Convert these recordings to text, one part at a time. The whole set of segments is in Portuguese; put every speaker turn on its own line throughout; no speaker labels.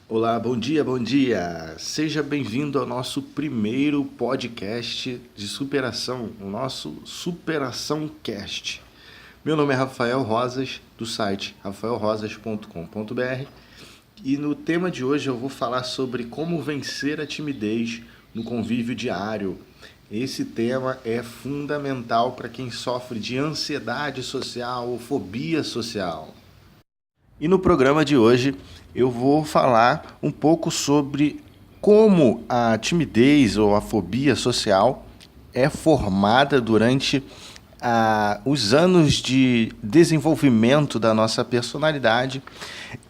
Olá, bom dia, bom dia! Seja bem-vindo ao nosso primeiro podcast de superação, o nosso Superação Cast. Meu nome é Rafael Rosas, do site rafaelrosas.com.br, e no tema de hoje eu vou falar sobre como vencer a timidez no convívio diário. Esse tema é fundamental para quem sofre de ansiedade social ou fobia social. E no programa de hoje eu vou falar um pouco sobre como a timidez ou a fobia social é formada durante os anos de desenvolvimento da nossa personalidade.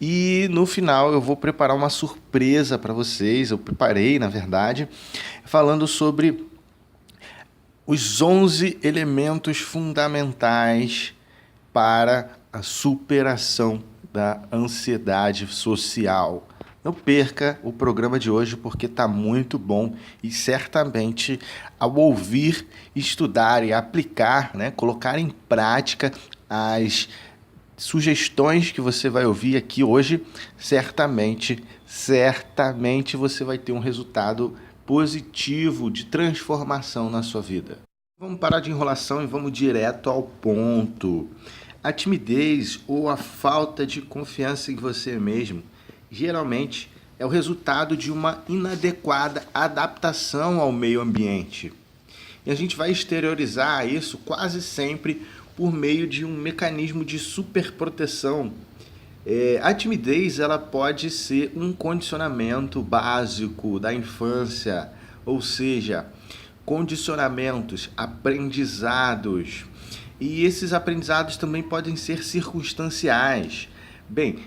E no final eu vou preparar uma surpresa para vocês, eu preparei na verdade, falando sobre os 11 elementos fundamentais para a superação da ansiedade social. Não perca o programa de hoje porque está muito bom e certamente ao ouvir, estudar e aplicar, colocar em prática as sugestões que você vai ouvir aqui hoje, certamente você vai ter um resultado positivo de transformação na sua vida. Vamos parar de enrolação e vamos direto ao ponto. A timidez ou a falta de confiança em você mesmo geralmente é o resultado de uma inadequada adaptação ao meio ambiente. E a gente vai exteriorizar isso quase sempre por meio de um mecanismo de superproteção. A timidez ela pode ser um condicionamento básico da infância, ou seja, condicionamentos, aprendizados. E esses aprendizados também podem ser circunstanciais. Bem,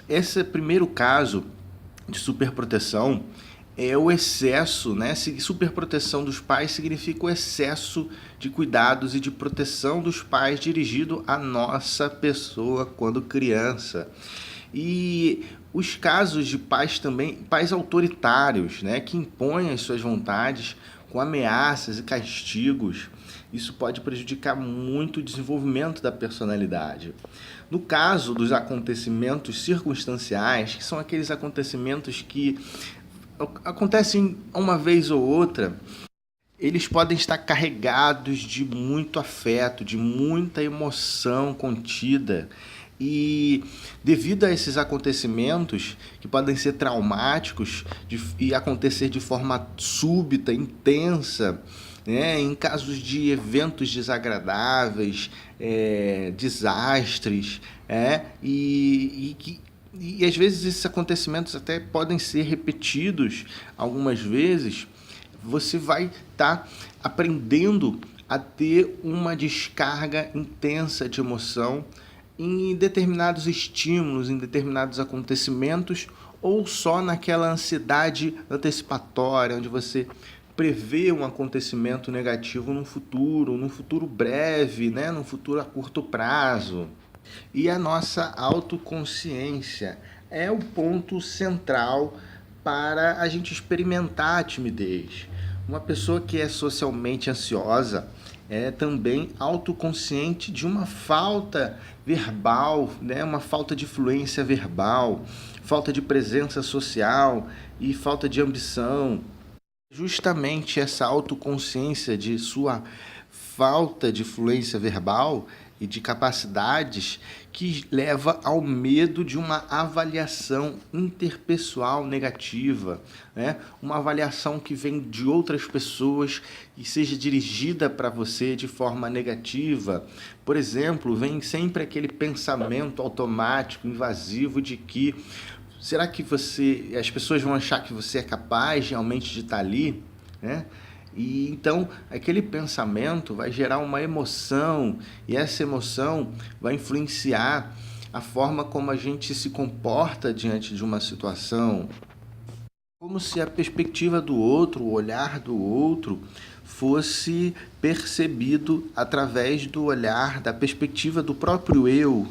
esse primeiro caso de superproteção é o excesso, Superproteção dos pais significa o excesso de cuidados e de proteção dos pais dirigido à nossa pessoa quando criança. E os casos de pais também, pais autoritários, que impõem as suas vontades com ameaças e castigos. Isso pode prejudicar muito o desenvolvimento da personalidade. No caso dos acontecimentos circunstanciais, que são aqueles acontecimentos que acontecem uma vez ou outra, eles podem estar carregados de muito afeto, de muita emoção contida. E devido a esses acontecimentos, que podem ser traumáticos e acontecer de forma súbita, intensa, em casos de eventos desagradáveis, desastres, e às vezes esses acontecimentos até podem ser repetidos algumas vezes, você vai estar aprendendo a ter uma descarga intensa de emoção em determinados estímulos, em determinados acontecimentos, ou só naquela ansiedade antecipatória, onde você prevê um acontecimento negativo num futuro breve, num futuro a curto prazo. E a nossa autoconsciência é o ponto central para a gente experimentar a timidez. Uma pessoa que é socialmente ansiosa é também autoconsciente de uma falta verbal, uma falta de fluência verbal, falta de presença social e falta de ambição. Justamente essa autoconsciência de sua falta de fluência verbal e de capacidades que leva ao medo de uma avaliação interpessoal negativa, Uma avaliação que vem de outras pessoas e seja dirigida para você de forma negativa. Por exemplo, vem sempre aquele pensamento automático, invasivo de que será que as pessoas vão achar que você é capaz realmente de estar ali, E então aquele pensamento vai gerar uma emoção e essa emoção vai influenciar a forma como a gente se comporta diante de uma situação. Como se a perspectiva do outro, o olhar do outro, fosse percebido através do olhar, da perspectiva do próprio eu,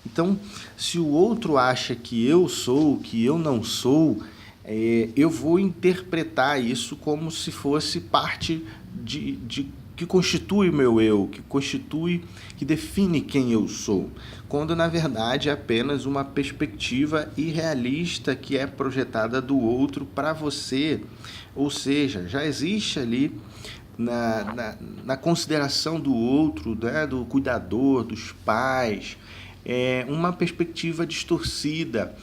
Então, se o outro acha que eu sou, que eu não sou, eu vou interpretar isso como se fosse parte que constitui o meu eu, que define quem eu sou, quando na verdade é apenas uma perspectiva irrealista que é projetada do outro para você, ou seja, já existe ali na consideração do outro, né, do cuidador, dos pais, uma perspectiva distorcida.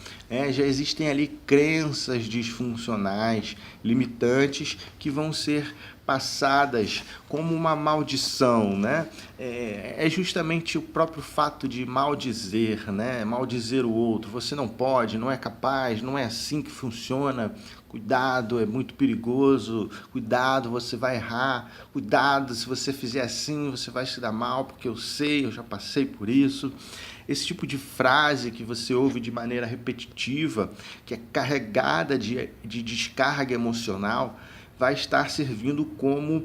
Já existem ali crenças disfuncionais, limitantes, que vão ser passadas como uma maldição, né? É justamente o próprio fato de maldizer, né? Maldizer o outro. Você não pode, não é capaz, não é assim que funciona. Cuidado, é muito perigoso. Cuidado, você vai errar. Cuidado, se você fizer assim, você vai se dar mal, porque eu sei, eu já passei por isso. Esse tipo de frase que você ouve de maneira repetitiva, que é carregada de descarga emocional, vai estar servindo como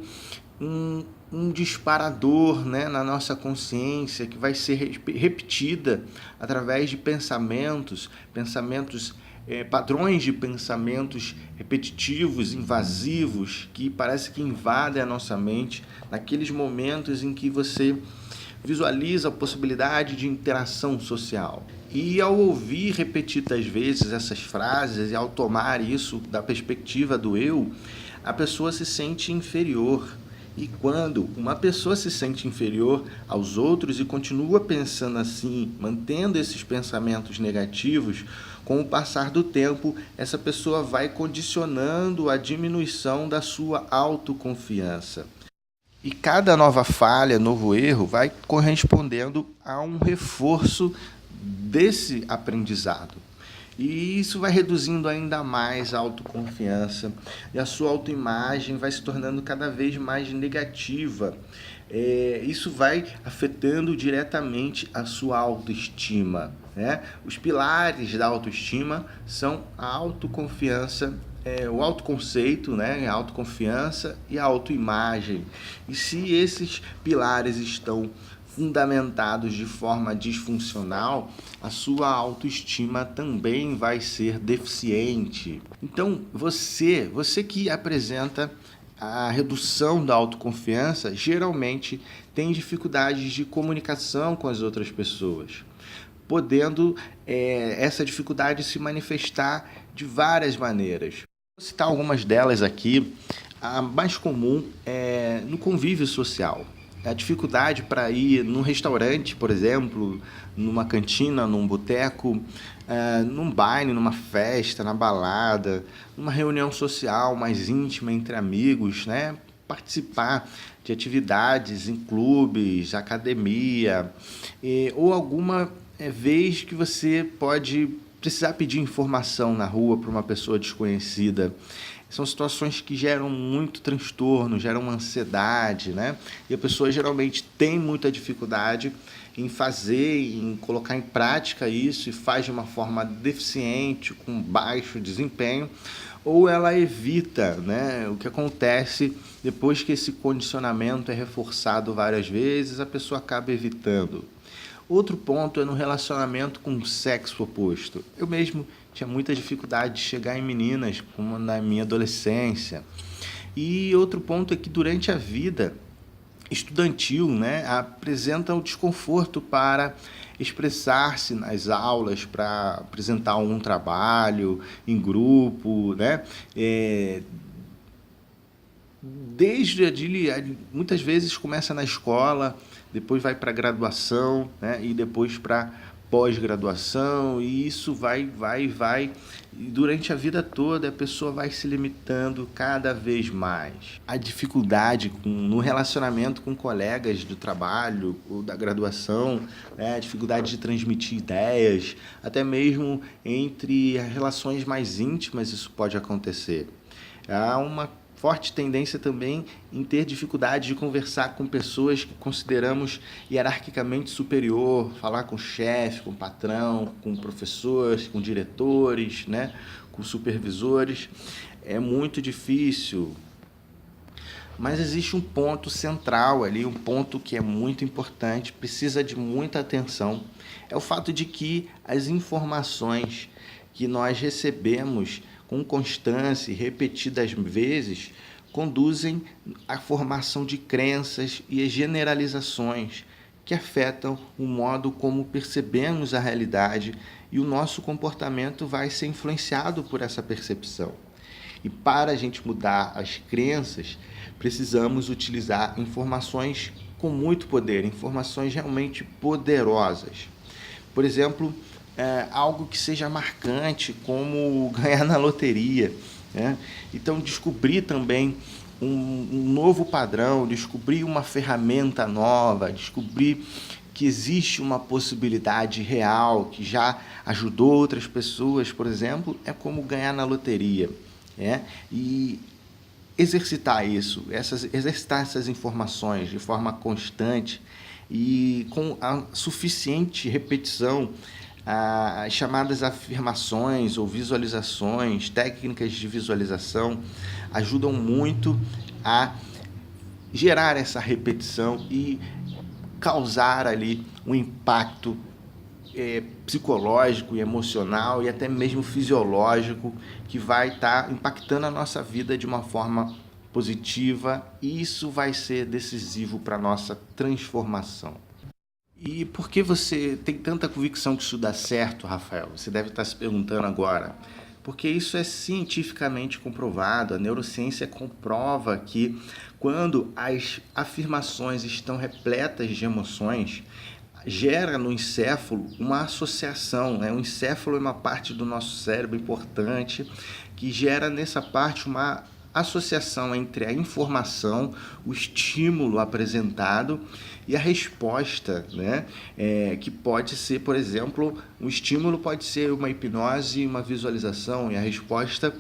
um disparador, né, na nossa consciência, que vai ser repetida através de pensamentos, padrões de pensamentos repetitivos, invasivos, que parece que invadem a nossa mente naqueles momentos em que você visualiza a possibilidade de interação social. E ao ouvir repetidas vezes essas frases e ao tomar isso da perspectiva do eu, a pessoa se sente inferior. E quando uma pessoa se sente inferior aos outros e continua pensando assim, mantendo esses pensamentos negativos, com o passar do tempo, essa pessoa vai condicionando a diminuição da sua autoconfiança. E cada nova falha, novo erro, vai correspondendo a um reforço desse aprendizado. E isso vai reduzindo ainda mais a autoconfiança e a sua autoimagem vai se tornando cada vez mais negativa. Isso vai afetando diretamente a sua autoestima, né? Os pilares da autoestima são a autoconfiança, o autoconceito, né? A autoconfiança e a autoimagem. E se esses pilares estão fundamentados de forma disfuncional, a sua autoestima também vai ser deficiente. Então, você que apresenta a redução da autoconfiança, geralmente tem dificuldades de comunicação com as outras pessoas, podendo essa dificuldade se manifestar de várias maneiras. Vou citar algumas delas aqui. A mais comum é no convívio social. A dificuldade para ir num restaurante, por exemplo, numa cantina, num boteco, num baile, numa festa, na balada, numa reunião social mais íntima entre amigos, né? Participar de atividades em clubes, academia, ou alguma vez que você pode precisar pedir informação na rua para uma pessoa desconhecida. São situações que geram muito transtorno, geram ansiedade, né? E a pessoa geralmente tem muita dificuldade em fazer, em colocar em prática isso e faz de uma forma deficiente, com baixo desempenho, ou ela evita, né? O que acontece depois que esse condicionamento é reforçado várias vezes, a pessoa acaba evitando. Outro ponto é no relacionamento com o sexo oposto. Eu mesmo tinha muita dificuldade de chegar em meninas, como na minha adolescência. E outro ponto é que durante a vida estudantil, né, apresenta o desconforto para expressar-se nas aulas, para apresentar um trabalho em grupo, né? Muitas vezes começa na escola, depois vai para a graduação, né? E depois para pós-graduação, e isso vai, e durante a vida toda a pessoa vai se limitando cada vez mais. A dificuldade no relacionamento com colegas do trabalho ou da graduação, né? A dificuldade de transmitir ideias, até mesmo entre relações mais íntimas isso pode acontecer. Há uma forte tendência também em ter dificuldade de conversar com pessoas que consideramos hierarquicamente superior, falar com o chefe, com o patrão, com professores, com diretores, né? Com supervisores. É muito difícil. Mas existe um ponto central ali, um ponto que é muito importante, precisa de muita atenção. É o fato de que as informações que nós recebemos com constância e repetidas vezes conduzem à formação de crenças e a generalizações que afetam o modo como percebemos a realidade, e o nosso comportamento vai ser influenciado por essa percepção. E para a gente mudar as crenças, precisamos utilizar informações com muito poder, informações realmente poderosas. Por exemplo, algo que seja marcante, como ganhar na loteria, né? Então, descobrir também um novo padrão, descobrir uma ferramenta nova, descobrir que existe uma possibilidade real que já ajudou outras pessoas, por exemplo, é como ganhar na loteria. E exercitar isso, exercitar essas informações de forma constante e com a suficiente repetição, as chamadas afirmações ou visualizações, técnicas de visualização, ajudam muito a gerar essa repetição e causar ali um impacto psicológico e emocional e até mesmo fisiológico que vai estar impactando a nossa vida de uma forma positiva, e isso vai ser decisivo para a nossa transformação. E por que você tem tanta convicção que isso dá certo, Rafael? Você deve estar se perguntando agora. Porque isso é cientificamente comprovado, a neurociência comprova que quando as afirmações estão repletas de emoções, gera no encéfalo uma associação, né? O encéfalo é uma parte do nosso cérebro importante que gera nessa parte uma associação entre a informação, o estímulo apresentado e a resposta, né? Que pode ser, por exemplo, o estímulo pode ser uma hipnose e uma visualização, e a resposta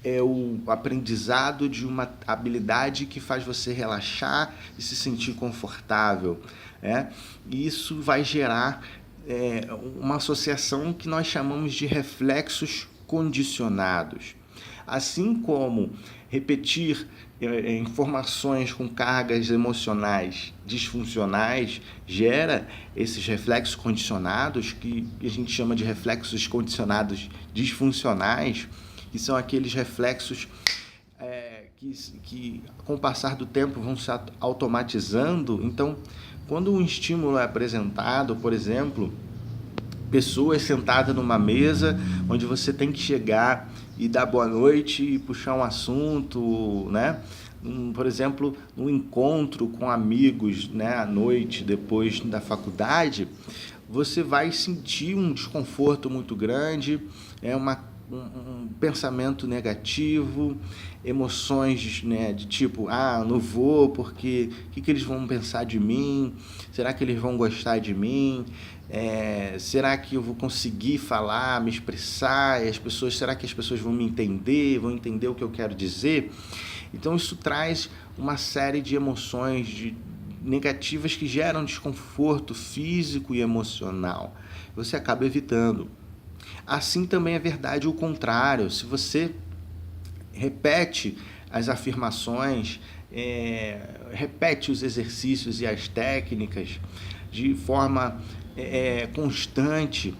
é o aprendizado de uma habilidade que faz você relaxar e se sentir confortável. E isso vai gerar uma associação que nós chamamos de reflexos condicionados. Assim como repetir informações com cargas emocionais disfuncionais gera esses reflexos condicionados, que a gente chama de reflexos condicionados disfuncionais, que são aqueles reflexos que com o passar do tempo vão se automatizando. Então, quando um estímulo é apresentado, por exemplo, pessoas sentadas numa mesa onde você tem que chegar e dar boa noite e puxar um assunto, né? Por exemplo, um encontro com amigos, né, à noite, depois da faculdade, você vai sentir um desconforto muito grande, um pensamento negativo, emoções, né, de tipo, não vou porque o que eles vão pensar de mim? Será que eles vão gostar de mim? Será que eu vou conseguir falar, me expressar? E será que as pessoas vão me entender? Vão entender o que eu quero dizer? Então isso traz uma série de emoções negativas que geram desconforto físico e emocional. Você acaba evitando. Assim também é verdade o contrário. Se você repete as afirmações, repete os exercícios e as técnicas de forma constante,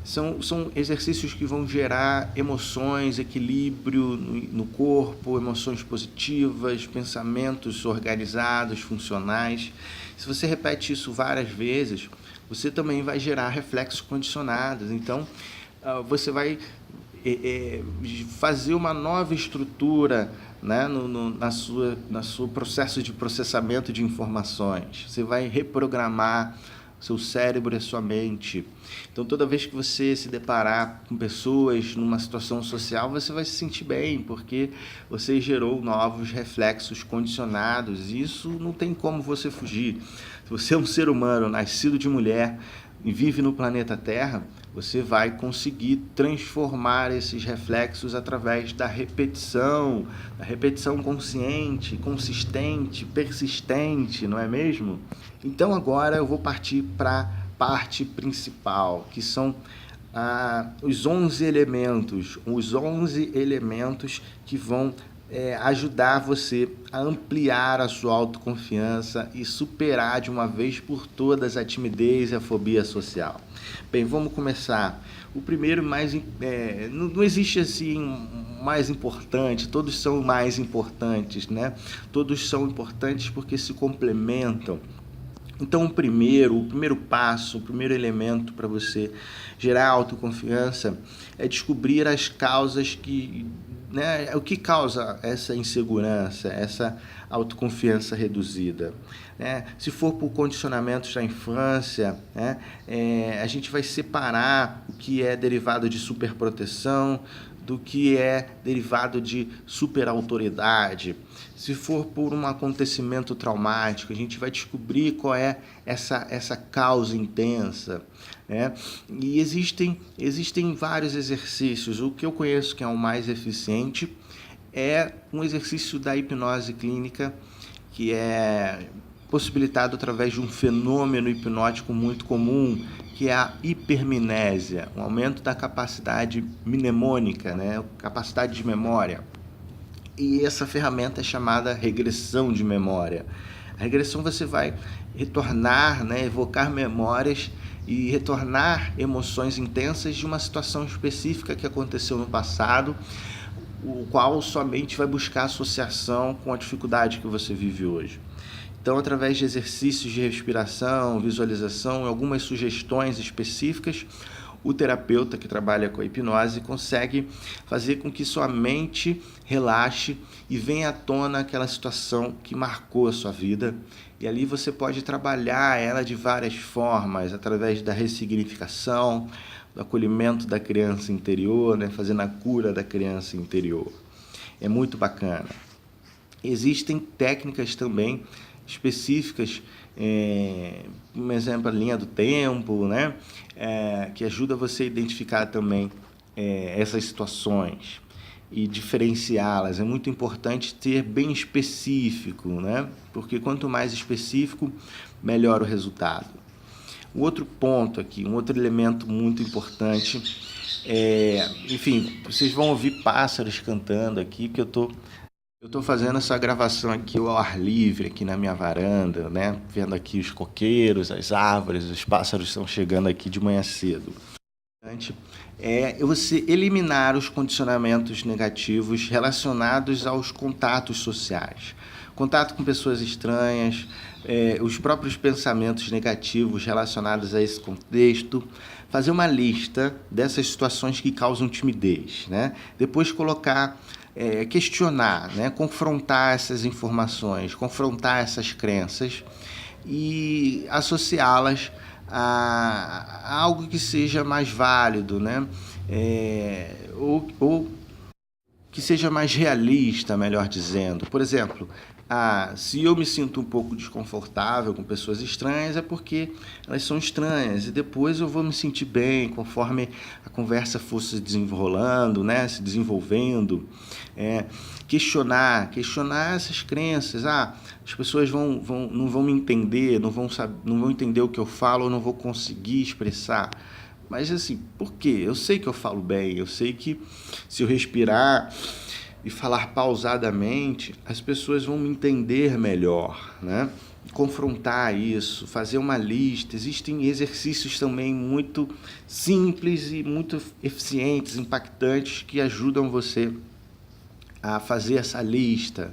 são exercícios que vão gerar emoções, equilíbrio no corpo, emoções positivas, pensamentos organizados, funcionais. Se você repete isso várias vezes, você também vai gerar reflexos condicionados. Então, você vai fazer uma nova estrutura, né, na sua processo de processamento de informações. Você vai reprogramar seu cérebro e a sua mente. Então, toda vez que você se deparar com pessoas numa situação social, você vai se sentir bem, porque você gerou novos reflexos condicionados. E isso não tem como você fugir. Se você é um ser humano nascido de mulher e vive no planeta Terra, você vai conseguir transformar esses reflexos através da repetição consciente, consistente, persistente, não é mesmo? Então agora eu vou partir para a parte principal, que são os 11 elementos que vão ajudar você a ampliar a sua autoconfiança e superar de uma vez por todas a timidez e a fobia social. Bem, vamos começar. O primeiro, não existe assim mais importante, todos são mais importantes, né? Todos são importantes porque se complementam. Então, o primeiro passo, o primeiro elemento para você gerar autoconfiança é descobrir as causas o que causa essa insegurança, essa autoconfiança reduzida. Se for por condicionamentos da infância, a gente vai separar o que é derivado de superproteção do que é derivado de superautoridade. Se for por um acontecimento traumático, a gente vai descobrir qual é essa causa intensa. E existem vários exercícios. O que eu conheço que é o mais eficiente é um exercício da hipnose clínica, que é possibilitado através de um fenômeno hipnótico muito comum, que é a hipermnésia, um aumento da capacidade mnemônica, capacidade de memória. E essa ferramenta é chamada regressão de memória. A regressão você vai retornar, evocar memórias e retornar emoções intensas de uma situação específica que aconteceu no passado, o qual sua mente vai buscar associação com a dificuldade que você vive hoje. Então, através de exercícios de respiração, visualização e algumas sugestões específicas, o terapeuta que trabalha com a hipnose consegue fazer com que sua mente relaxe e venha à tona aquela situação que marcou a sua vida. E ali você pode trabalhar ela de várias formas, através da ressignificação, do acolhimento da criança interior, fazendo a cura da criança interior. É muito bacana. Existem técnicas também específicas, por exemplo, a linha do tempo, que ajuda você a identificar também essas situações e diferenciá-las. É muito importante ser bem específico, porque quanto mais específico, melhor o resultado. Um outro ponto aqui, um outro elemento muito importante, enfim, vocês vão ouvir pássaros cantando aqui, porque eu estou fazendo essa gravação aqui ao ar livre, aqui na minha varanda, vendo aqui os coqueiros, as árvores, os pássaros estão chegando aqui de manhã cedo. É você eliminar os condicionamentos negativos relacionados aos contatos sociais. Contato com pessoas estranhas, os próprios pensamentos negativos relacionados a esse contexto. Fazer uma lista dessas situações que causam timidez. Depois questionar, confrontar essas informações, confrontar essas crenças e associá-las a algo que seja mais válido, ou que seja mais realista, melhor dizendo. Por exemplo, se eu me sinto um pouco desconfortável com pessoas estranhas, é porque elas são estranhas, e depois eu vou me sentir bem conforme a conversa for se desenrolando, se desenvolvendo. Questionar essas crenças. As pessoas não vão me entender, não vão entender o que eu falo, ou não vou conseguir expressar. Mas assim, por quê? Eu sei que eu falo bem, eu sei que se eu respirar e falar pausadamente, as pessoas vão me entender melhor, Confrontar isso, fazer uma lista. Existem exercícios também muito simples e muito eficientes, impactantes, que ajudam você a fazer essa lista,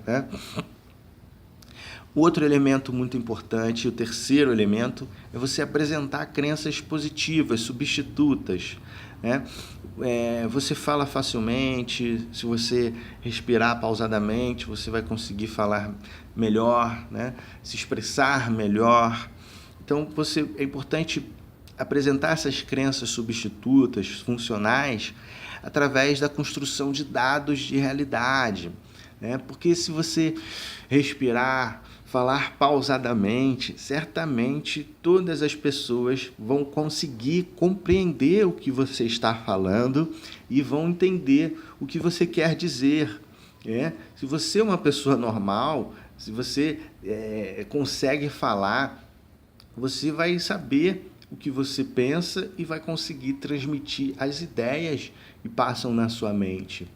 O outro elemento muito importante, o terceiro elemento, é você apresentar crenças positivas, substitutas. Você fala facilmente, se você respirar pausadamente, você vai conseguir falar melhor, se expressar melhor. Então, é importante apresentar essas crenças substitutas, funcionais, através da construção de dados de realidade. Porque se você respirar, falar pausadamente, certamente todas as pessoas vão conseguir compreender o que você está falando e vão entender o que você quer dizer. Se você é uma pessoa normal, se você consegue falar, você vai saber o que você pensa e vai conseguir transmitir as ideias que passam na sua mente.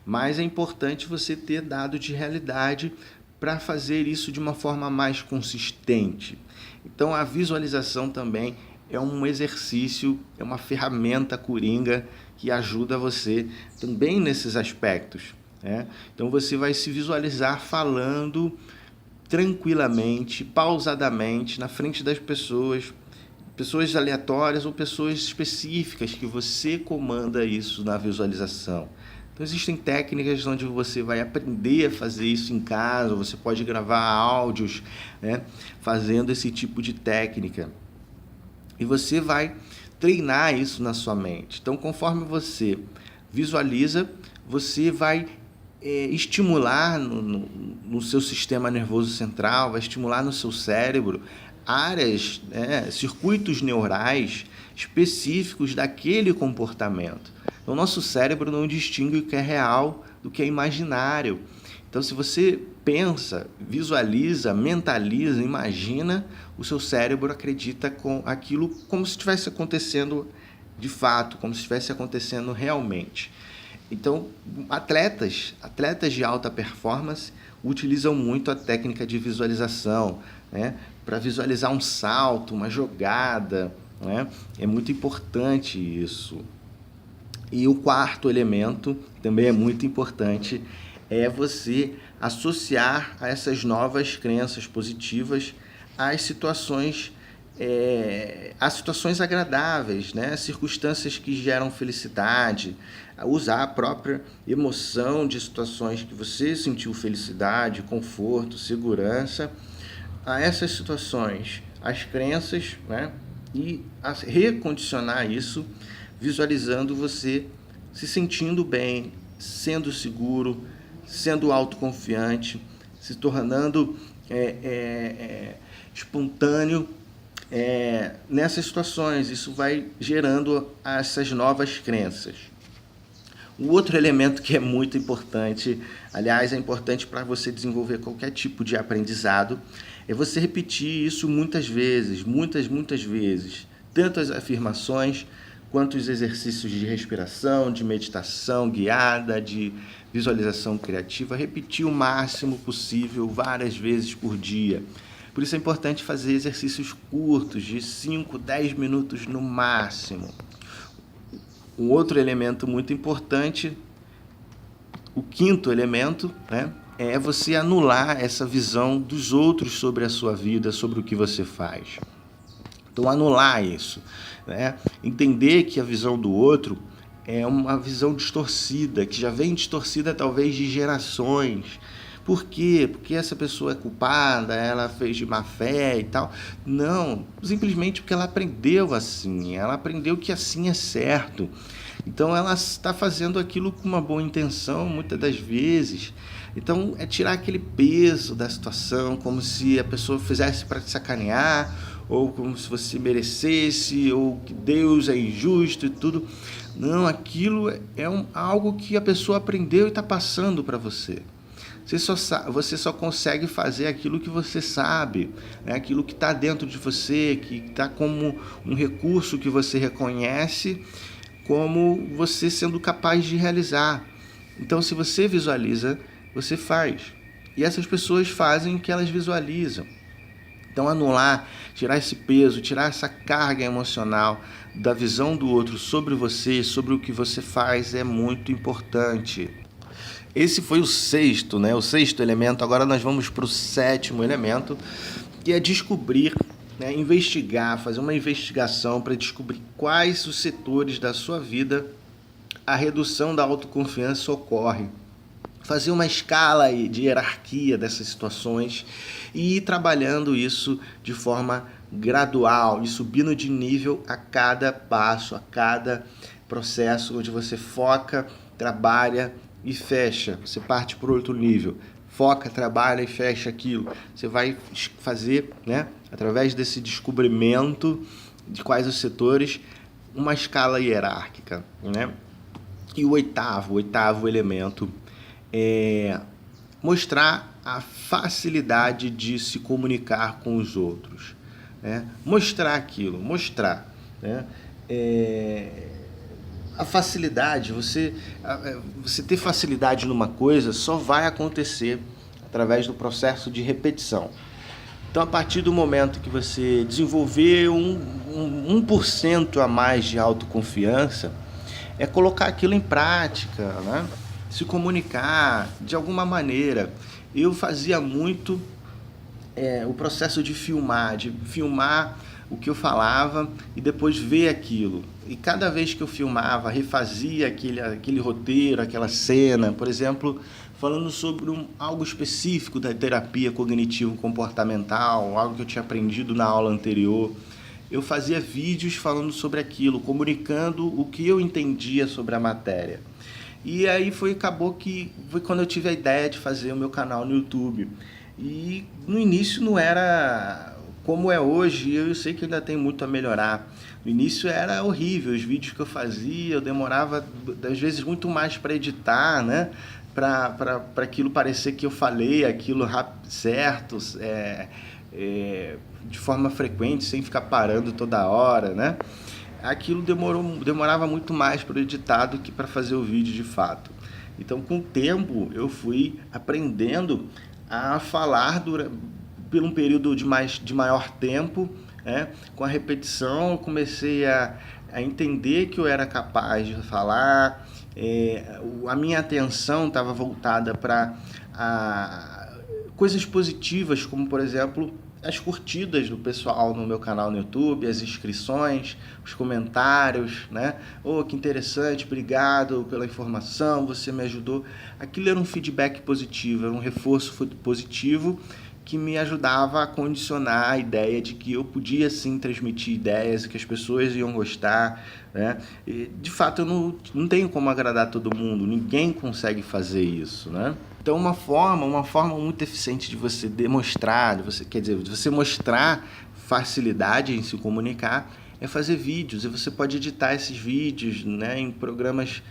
Mas é importante você ter dado de realidade para fazer isso de uma forma mais consistente. Então a visualização também é um exercício, é uma ferramenta coringa que ajuda você também nesses aspectos, né? Então você vai se visualizar falando tranquilamente, pausadamente, na frente das pessoas, pessoas aleatórias ou pessoas específicas que você comanda isso na visualização. Então existem técnicas onde você vai aprender a fazer isso em casa, você pode gravar áudios, né, fazendo esse tipo de técnica. E você vai treinar isso na sua mente. Então, conforme você visualiza, você vai estimular no seu sistema nervoso central, vai estimular no seu cérebro áreas, circuitos neurais específicos daquele comportamento. Então, o nosso cérebro não distingue o que é real do que é imaginário. Então, se você pensa, visualiza, mentaliza, imagina, o seu cérebro acredita com aquilo como se estivesse acontecendo de fato, como se estivesse acontecendo realmente. Então, atletas de alta performance utilizam muito a técnica de visualização, né, para visualizar um salto, uma jogada, né? É muito importante isso. E o quarto elemento, também é muito importante, é você associar a essas novas crenças positivas às situações agradáveis, né? Circunstâncias que geram felicidade, usar a própria emoção de situações que você sentiu felicidade, conforto, segurança, a essas situações, as crenças, né? E a recondicionar isso, visualizando você se sentindo bem, sendo seguro, sendo autoconfiante, se tornando espontâneo nessas situações. Isso vai gerando essas novas crenças. O outro elemento que é muito importante, aliás, é importante para você desenvolver qualquer tipo de aprendizado, é você repetir isso muitas vezes, muitas vezes. Tanto as afirmações, quanto os exercícios de respiração, de meditação guiada, de visualização criativa, repetir o máximo possível, várias vezes por dia. Por isso é importante fazer exercícios curtos, de 5, 10 minutos no máximo. Um outro elemento muito importante, o quinto elemento, né, é você anular essa visão dos outros sobre a sua vida, sobre o que você faz. Então, anular isso, né? Entender que a visão do outro é uma visão distorcida, que já vem distorcida talvez de gerações. Por quê? Porque essa pessoa é culpada, ela fez de má fé e tal. Não, simplesmente porque ela aprendeu assim, ela aprendeu que assim é certo. Então ela está fazendo aquilo com uma boa intenção, muitas das vezes. Então é tirar aquele peso da situação, como se a pessoa fizesse para te sacanear, ou como se você merecesse, ou que Deus é injusto e tudo. Não, aquilo é algo que a pessoa aprendeu e está passando para você. Você só consegue fazer aquilo que você sabe, né? Aquilo que está dentro de você, que está como um recurso que você reconhece, como você sendo capaz de realizar. Então, se você visualiza, você faz. E essas pessoas fazem o que elas visualizam. Então, anular, tirar esse peso, tirar essa carga emocional da visão do outro sobre você, sobre o que você faz, é muito importante. Esse foi o sexto, né? O sexto elemento. Agora nós vamos para o sétimo elemento, que é descobrir, né? Investigar, fazer uma investigação para descobrir quais os setores da sua vida a redução da autoconfiança ocorre. Fazer uma escala de hierarquia dessas situações e ir trabalhando isso de forma gradual e subindo de nível a cada passo, a cada processo onde você foca, trabalha e fecha. Você parte para outro nível, foca, trabalha e fecha aquilo. Você vai fazer, né, através desse descobrimento de quais os setores, uma escala hierárquica, né? E o oitavo elemento é mostrar a facilidade de se comunicar com os outros, né? Mostrar aquilo, mostrar. né? A facilidade, você ter facilidade numa coisa só vai acontecer através do processo de repetição. Então, a partir do momento que você desenvolver 1% a mais de autoconfiança, é colocar aquilo em prática, né? Se comunicar de alguma maneira. Eu fazia muito o processo de filmar o que eu falava e depois ver aquilo. E cada vez que eu filmava, refazia aquele roteiro, aquela cena, por exemplo, falando sobre algo específico da terapia cognitivo-comportamental, algo que eu tinha aprendido na aula anterior. Eu fazia vídeos falando sobre aquilo, comunicando o que eu entendia sobre a matéria. E aí acabou que foi quando eu tive a ideia de fazer o meu canal no YouTube. E no início não era como é hoje, eu sei que ainda tem muito a melhorar. No início era horrível, os vídeos que eu fazia, eu demorava às vezes muito mais para editar, né? Para aquilo parecer que eu falei aquilo certo, de forma frequente, sem ficar parando toda hora, né? Aquilo demorava muito mais para editar do que para fazer o vídeo de fato. Então, com o tempo, eu fui aprendendo a falar por um período de maior tempo, né? Com a repetição, eu comecei a entender que eu era capaz de falar, a minha atenção estava voltada para coisas positivas, como, por exemplo, as curtidas do pessoal no meu canal no YouTube, as inscrições, os comentários, né? Oh, que interessante, obrigado pela informação, você me ajudou. Aquilo era um feedback positivo, era um reforço positivo que me ajudava a condicionar a ideia de que eu podia sim transmitir ideias e que as pessoas iam gostar, né? E, de fato, eu não tenho como agradar todo mundo, ninguém consegue fazer isso, né? Então, uma forma muito eficiente de você demonstrar, de você mostrar facilidade em se comunicar, é fazer vídeos. E você pode editar esses vídeos, né, em programas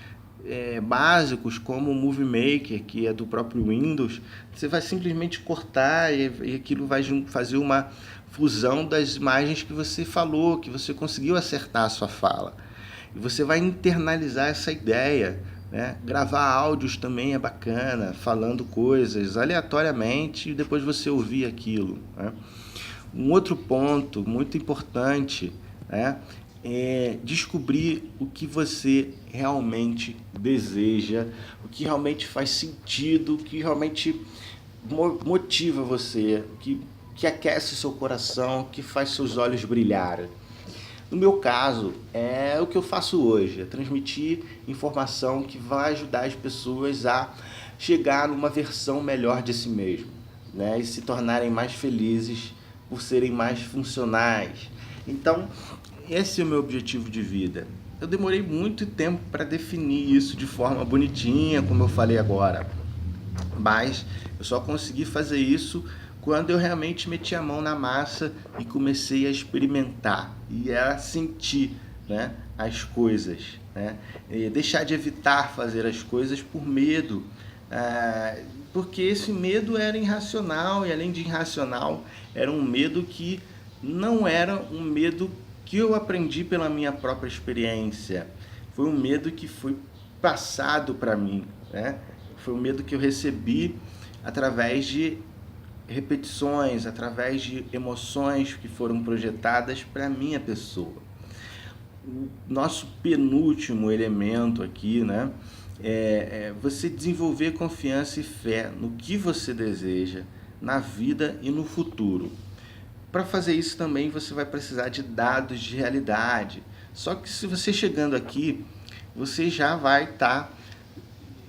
básicos como o Movie Maker, que é do próprio Windows. Você vai simplesmente cortar e aquilo vai fazer uma fusão das imagens que você falou, que você conseguiu acertar a sua fala. E você vai internalizar essa ideia, né? Gravar áudios também é bacana, falando coisas aleatoriamente e depois você ouvir aquilo, né? Um outro ponto muito importante, né, é descobrir o que você realmente deseja, o que realmente faz sentido, o que realmente motiva você, que aquece o seu coração, que faz seus olhos brilharem. No meu caso, é o que eu faço hoje, é transmitir informação que vai ajudar as pessoas a chegar numa versão melhor de si mesmo, né? E se tornarem mais felizes por serem mais funcionais. Então, esse é o meu objetivo de vida. Eu demorei muito tempo para definir isso de forma bonitinha, como eu falei agora, mas eu só consegui fazer isso quando eu realmente meti a mão na massa e comecei a experimentar e a sentir, né, as coisas, né? E deixar de evitar fazer as coisas por medo, porque esse medo era irracional e, além de irracional, era um medo que não era um medo que eu aprendi pela minha própria experiência. Foi um medo que foi passado para mim, né? Foi um medo que eu recebi através de repetições, através de emoções que foram projetadas para a minha pessoa. O nosso penúltimo elemento aqui, né, é você desenvolver confiança e fé no que você deseja, na vida e no futuro. Para fazer isso também você vai precisar de dados de realidade. Só que se você chegando aqui, você já vai estar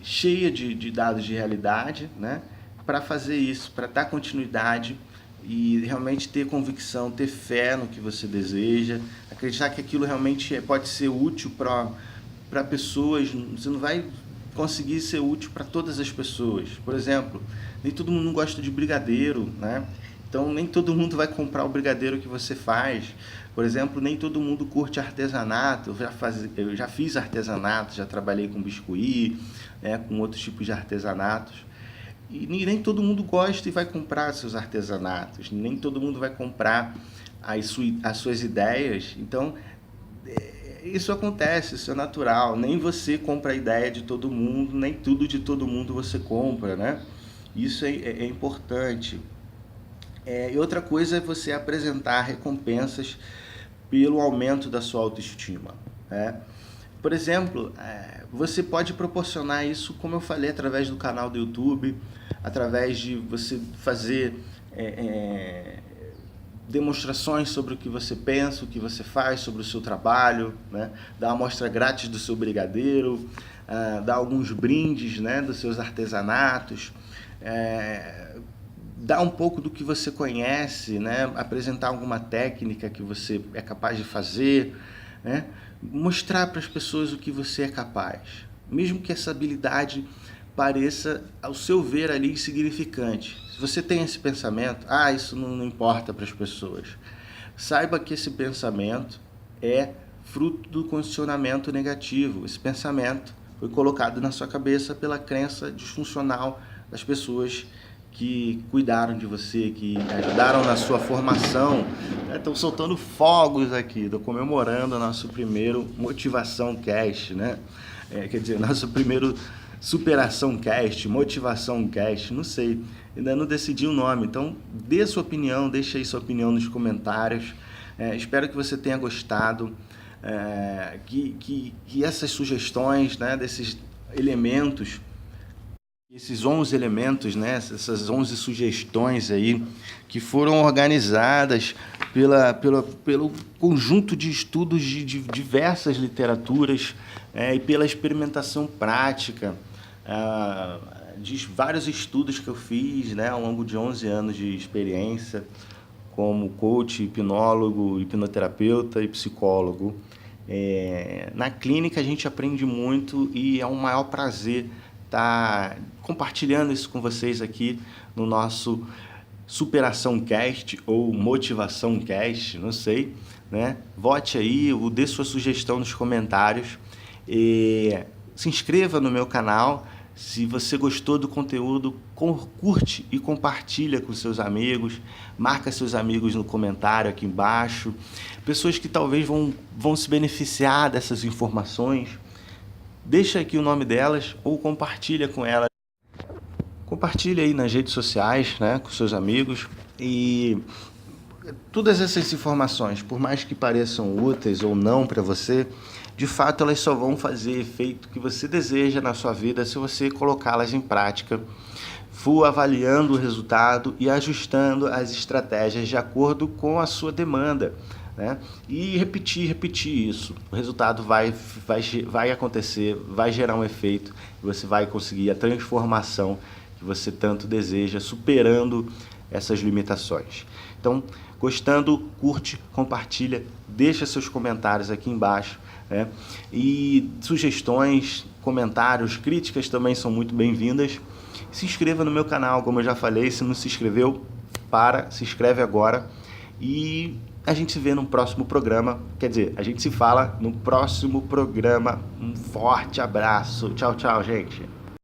cheia de dados de realidade, né? Para fazer isso, para dar continuidade e realmente ter convicção, ter fé no que você deseja, acreditar que aquilo realmente pode ser útil para pessoas. Você não vai conseguir ser útil para todas as pessoas. Por exemplo, nem todo mundo gosta de brigadeiro, né? Então, nem todo mundo vai comprar o brigadeiro que você faz. Por exemplo, nem todo mundo curte artesanato. Eu já fiz artesanato, já trabalhei com biscuit, né, com outros tipos de artesanatos. E nem todo mundo gosta e vai comprar seus artesanatos. Nem todo mundo vai comprar as suas ideias. Então, isso acontece, isso é natural. Nem você compra a ideia de todo mundo, nem tudo de todo mundo você compra, né? Isso é importante. E outra coisa é você apresentar recompensas pelo aumento da sua autoestima, né? Por exemplo, você pode proporcionar isso, como eu falei, através do canal do YouTube, através de você fazer demonstrações sobre o que você pensa, o que você faz, sobre o seu trabalho, né? Dar uma amostra grátis do seu brigadeiro, dar alguns brindes, né, dos seus artesanatos, dar um pouco do que você conhece, né? Apresentar alguma técnica que você é capaz de fazer, né? Mostrar para as pessoas o que você é capaz, mesmo que essa habilidade pareça, ao seu ver, ali insignificante. Se você tem esse pensamento, isso não importa para as pessoas, saiba que esse pensamento é fruto do condicionamento negativo. Esse pensamento foi colocado na sua cabeça pela crença disfuncional das pessoas que cuidaram de você, que ajudaram na sua formação. Estão soltando fogos aqui, estou comemorando o nosso primeiro Motivação Cast, né? Quer dizer, nosso primeiro Superação Cast, Motivação Cast, não sei, ainda não decidi o nome. Então, dê sua opinião, deixe aí sua opinião nos comentários. Espero que você tenha gostado, que essas sugestões, né, desses elementos, esses 11 elementos, né, essas 11 sugestões aí, que foram organizadas pelo conjunto de estudos de diversas literaturas, e pela experimentação prática, de vários estudos que eu fiz, né, ao longo de 11 anos de experiência como coach, hipnólogo, hipnoterapeuta e psicólogo. Na clínica a gente aprende muito e é um maior prazer estar compartilhando isso com vocês aqui no nosso Superação Cast ou Motivação Cast, não sei, né? Vote aí, dê sua sugestão nos comentários, se inscreva no meu canal. Se você gostou do conteúdo, curte e compartilha com seus amigos, marca seus amigos no comentário aqui embaixo, pessoas que talvez vão se beneficiar dessas informações. Deixa aqui o nome delas ou compartilha com elas. Compartilha aí nas redes sociais, né, com seus amigos. E todas essas informações, por mais que pareçam úteis ou não para você, de fato elas só vão fazer efeito que você deseja na sua vida se você colocá-las em prática, for avaliando o resultado e ajustando as estratégias de acordo com a sua demanda, né? E repetir isso. O resultado vai acontecer, vai gerar um efeito e você vai conseguir a transformação que você tanto deseja, superando essas limitações. Então, gostando, curte, compartilha, deixa seus comentários aqui embaixo, né? E sugestões, comentários, críticas também são muito bem-vindas. Se inscreva no meu canal, como eu já falei, se não se inscreveu, se inscreve agora e a gente se vê no próximo programa, quer dizer, a gente se fala no próximo programa. Um forte abraço, tchau, tchau, gente.